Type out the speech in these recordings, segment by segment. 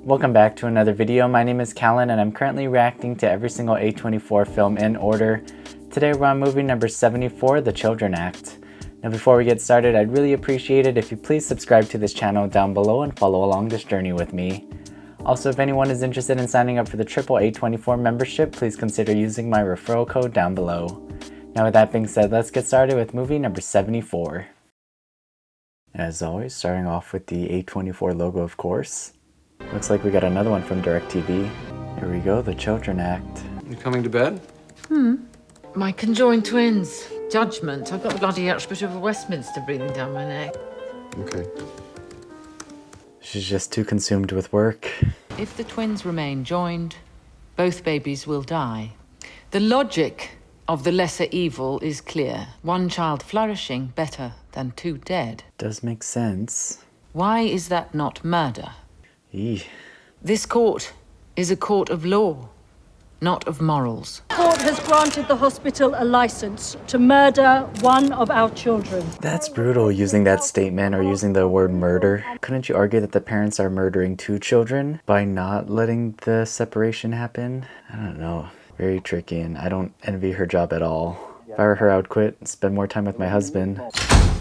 Welcome back to another video. My name is Callan and I'm currently reacting to every single A24 film in order. Today we're on movie number 74, The Children Act. Now before we get started, I'd really appreciate it if you please subscribe to this channel down below and follow along this journey with me. Also, if anyone is interested in signing up for the triple A24 membership, please consider using my referral code down below. Now with that being said, let's get started with movie number 74. As always, starting off with the A24 logo, of course. Looks like we got another one from DirecTV. Here we go, The Children Act. You coming to bed? My conjoined twins. Judgment. I've got the bloody Archbishop of Westminster breathing down my neck. Okay. She's just too consumed with work. If the twins remain joined, both babies will die. The logic of the lesser evil is clear. One child flourishing better than two dead. Does make sense. Why is that not murder? Eee. This court is a court of law, not of morals. The court has granted the hospital a license to murder one of our children. That's brutal, using that statement or using the word murder. Couldn't you argue that the parents are murdering two children by not letting the separation happen? I don't know. Very tricky, and I don't envy her job at all. If I were her, I would quit and spend more time with my husband.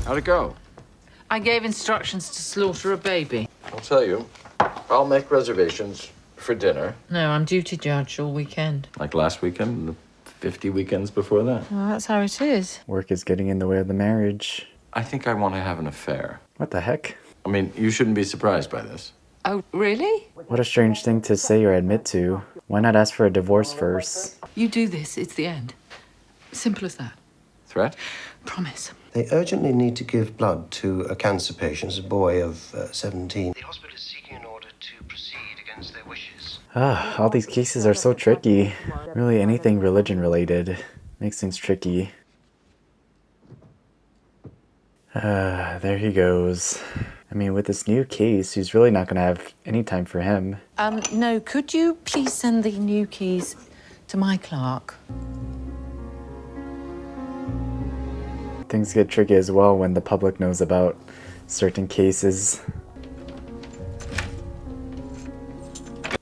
How'd it go? I gave instructions to slaughter a baby. I'll tell you. I'll make reservations for dinner. No, I'm duty judge all weekend. Like last weekend and the 50 weekends before that. Well, that's how it is. Work is getting in the way of the marriage. I think I want to have an affair. What the heck? I mean, you shouldn't be surprised by this. Oh, really? What a strange thing to say or admit to. Why not ask for a divorce first? You do this, it's the end. Simple as that. Threat? Promise. They urgently need to give blood to a cancer patient, a boy of 17. The hospital is seeking an order to proceed against their wishes. All these cases are so tricky. Really, anything religion related makes things tricky. There he goes. I mean, with this new case, he's really not gonna have any time for him. No, could you please send the new keys to my clerk? Things get tricky as well when the public knows about certain cases.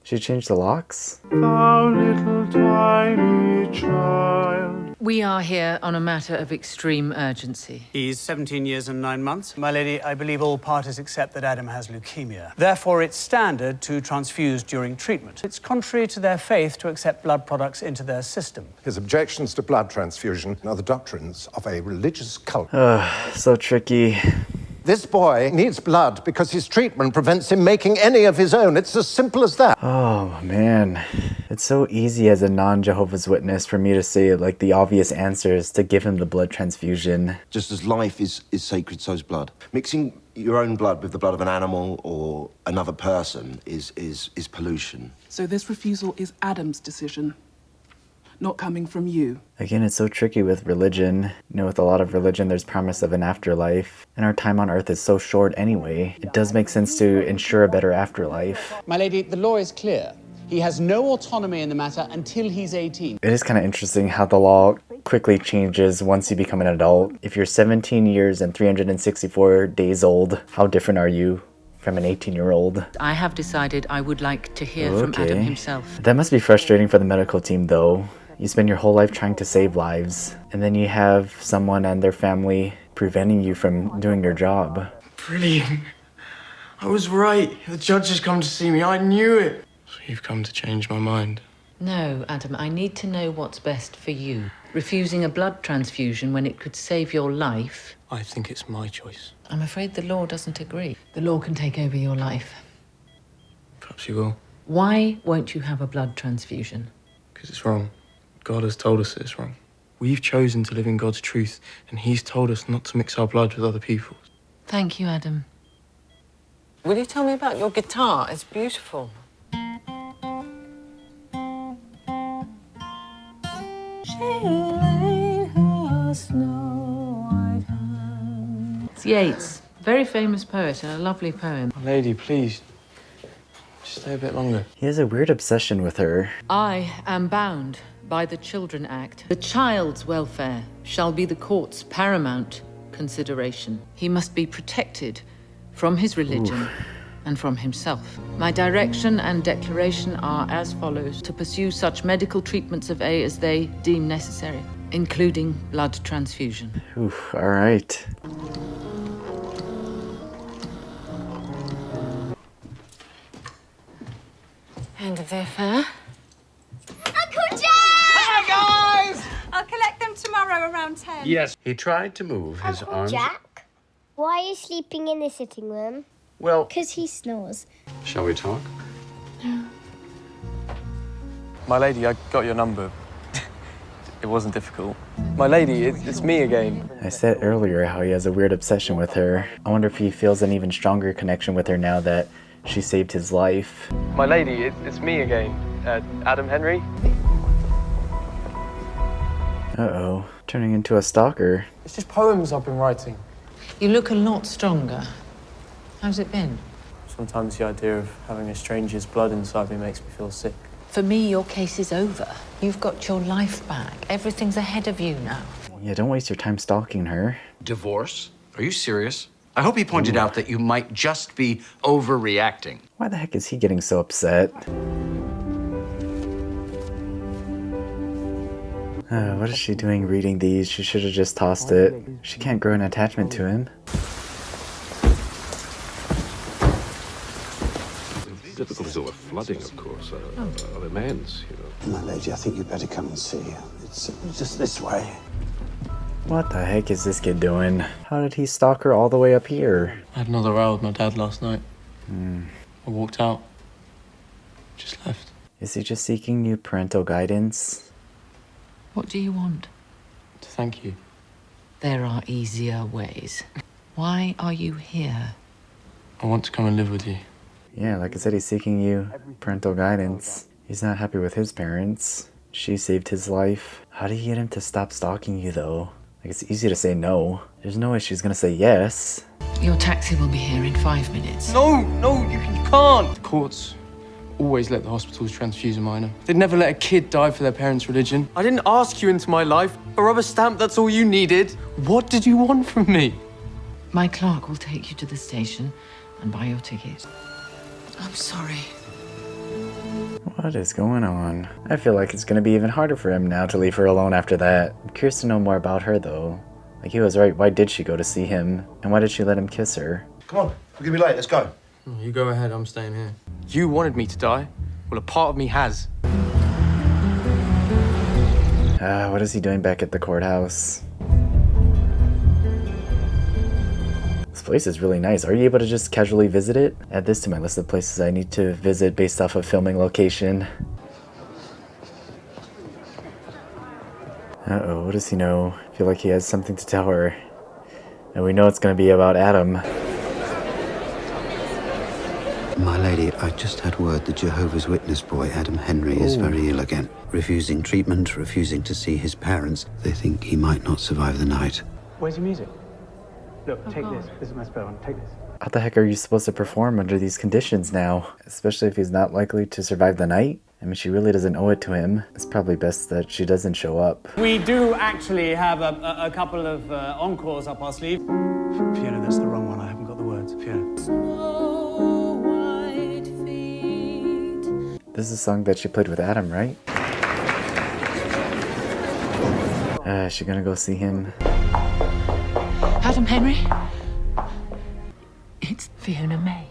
She changed the locks? Thou little tiny child. We are here on a matter of extreme urgency. He's 17 years and 9 months. My lady, I believe all parties accept that Adam has leukemia. Therefore, it's standard to transfuse during treatment. It's contrary to their faith to accept blood products into their system. His objections to blood transfusion are the doctrines of a religious cult. So tricky. This boy needs blood because his treatment prevents him making any of his own. It's as simple as that. Oh man, it's so easy as a non-Jehovah's Witness for me to say like the obvious answer is to give him the blood transfusion. Just as life is sacred, so is blood. Mixing your own blood with the blood of an animal or another person is pollution. So this refusal is Adam's decision, not coming from you. Again, it's so tricky with religion. You know, with a lot of religion, there's promise of an afterlife. And our time on earth is so short anyway. It does make sense to ensure a better afterlife. My lady, the law is clear. He has no autonomy in the matter until he's 18. It is kind of interesting how the law quickly changes once you become an adult. If you're 17 years and 364 days old, how different are you from an 18-year-old? I have decided I would like to hear from Adam himself. That must be frustrating for the medical team, though. You spend your whole life trying to save lives, and then you have someone and their family preventing you from doing your job. Brilliant. I was right. The judge has come to see me. I knew it. So you've come to change my mind. No, Adam, I need to know what's best for you. Refusing a blood transfusion when it could save your life. I think it's my choice. I'm afraid the law doesn't agree. The law can take over your life. Perhaps you will. Why won't you have a blood transfusion? Because it's wrong. God has told us that it's wrong. We've chosen to live in God's truth, and He's told us not to mix our blood with other people's. Thank you, Adam. Will you tell me about your guitar? It's beautiful. It's Yeats, very famous poet and a lovely poem. Lady, please, just stay a bit longer. He has a weird obsession with her. I am bound by the Children Act. The child's welfare shall be the court's paramount consideration. He must be protected from his religion and from himself. My direction and declaration are as follows: to pursue such medical treatments of A as they deem necessary, including blood transfusion. Oof, all right. End of the affair. Uncle Jack! Hi, guys! I'll collect them tomorrow around 10. Yes. He tried to move his Uncle arms. Jack, why are you sleeping in the sitting room? Well, Because he snores. shall we talk? My lady, I got your number. It wasn't difficult. My lady, it's me again. I said earlier how he has a weird obsession with her. I wonder if he feels an even stronger connection with her now that she saved his life. My lady, it's me again. Adam Henry. Uh-oh, turning into a stalker. It's just poems I've been writing. You look a lot stronger. How's it been? Sometimes the idea of having a stranger's blood inside me makes me feel sick. For me, your case is over. You've got your life back. Everything's ahead of you now. Yeah, don't waste your time stalking her. Divorce? Are you serious? I hope he pointed out that you might just be overreacting. Why the heck is he getting so upset? What is she doing reading these? She should have just tossed it. She can't grow an attachment to him. The difficulties of flooding, of course, are immense, you know. My lady, I think you'd better come and see. It's just this way. What the heck is this kid doing? How did he stalk her all the way up here? I had another row with my dad last night. I walked out. Just left. Is he just seeking new parental guidance? What do you want? To thank you. There are easier ways. Why are you here? I want to come and live with you. Yeah, like I said, he's seeking you parental guidance. He's not happy with his parents. She saved his life. How do you get him to stop stalking you, though? Like, it's easy to say no. There's no way she's gonna say yes. Your taxi will be here in 5 minutes. No, you can't. The courts always let the hospitals transfuse a minor. They'd never let a kid die for their parents' religion. I didn't ask you into my life. A rubber stamp, that's all you needed. What did you want from me? My clerk will take you to the station and buy your ticket. I'm sorry. What is going on? I feel like it's gonna be even harder for him now to leave her alone after that. I'm curious to know more about her, though. Like, he was right. Why did she go to see him? And why did she let him kiss her? Come on, we're gonna be late. Let's go. You go ahead, I'm staying here. You wanted me to die? Well, a part of me has. What is he doing back at the courthouse? This place is really nice. Are you able to just casually visit it? Add this to my list of places I need to visit based off of filming location. Uh-oh, what does he know? I feel like he has something to tell her. And we know it's going to be about Adam. My lady, I just had word the Jehovah's Witness boy, Adam Henry, is very ill again. Refusing treatment, refusing to see his parents. They think he might not survive the night. Where's your music? Look, take this. This is my spare one. Take this. How the heck are you supposed to perform under these conditions now? Especially if he's not likely to survive the night? I mean, she really doesn't owe it to him. It's probably best that she doesn't show up. We do actually have a couple of encores up our sleeve. Fiona, that's the wrong one. I haven't got the words. Fiona. This is a song that she played with Adam, right? Is she gonna go see him? Adam Henry? It's Fiona May.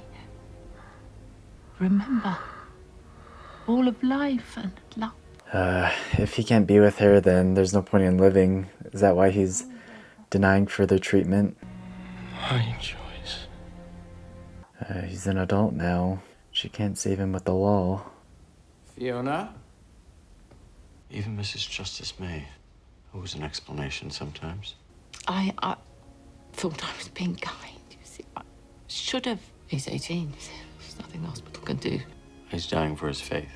Remember, all of life and love. If he can't be with her, then there's no point in living. Is that why he's denying further treatment? My choice. He's an adult now. She can't save him with the law. Fiona? Even Mrs. Justice May owes an explanation sometimes. I thought I was being kind. You see, I should have. He's 18. There's nothing the hospital can do. He's dying for his faith.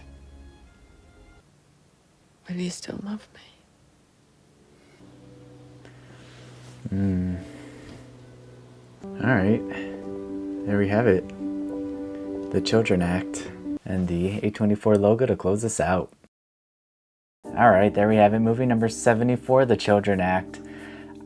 Will you still love me? Alright. There we have it. The Children Act. And the A24 logo to close us out. Alright, there we have it. Movie number 74, The Children Act.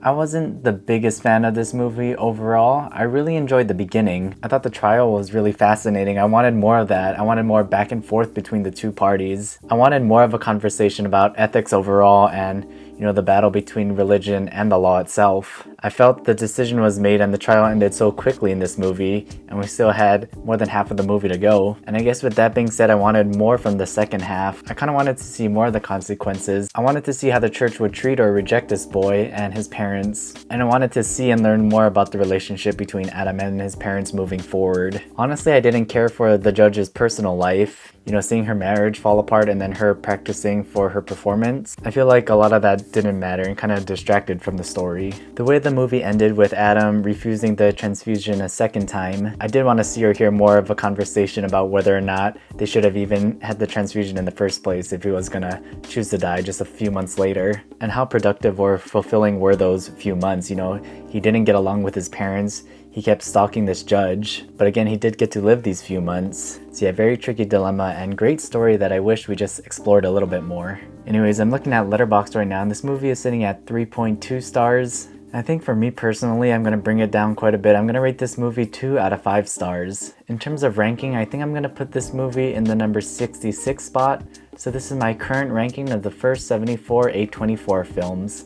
I wasn't the biggest fan of this movie overall. I really enjoyed the beginning. I thought the trial was really fascinating. I wanted more of that. I wanted more back and forth between the two parties. I wanted more of a conversation about ethics overall and, you know, the battle between religion and the law itself. I felt the decision was made and the trial ended so quickly in this movie, and we still had more than half of the movie to go. And I guess with that being said, I wanted more from the second half. I kind of wanted to see more of the consequences. I wanted to see how the church would treat or reject this boy and his parents. And I wanted to see and learn more about the relationship between Adam and his parents moving forward. Honestly, I didn't care for the judge's personal life. You know, seeing her marriage fall apart and then her practicing for her performance. I feel like a lot of that didn't matter and kind of distracted from the story. The way the movie ended with Adam refusing the transfusion a second time, I did want to see or hear more of a conversation about whether or not they should have even had the transfusion in the first place if he was gonna choose to die just a few months later. And how productive or fulfilling were those few months? You know, he didn't get along with his parents. He kept stalking this judge, but again, he did get to live these few months. So yeah, very tricky dilemma and great story that I wish we just explored a little bit more. Anyways, I'm looking at Letterboxd right now and this movie is sitting at 3.2 stars. I think for me personally, I'm going to bring it down quite a bit. I'm going to rate this movie 2 out of 5 stars. In terms of ranking, I think I'm going to put this movie in the number 66 spot. So this is my current ranking of the first 74 A24 films.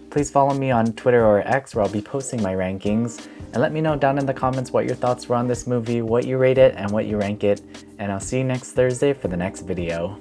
Please follow me on Twitter or X where I'll be posting my rankings. And let me know down in the comments what your thoughts were on this movie, what you rate it, and what you rank it. And I'll see you next Thursday for the next video.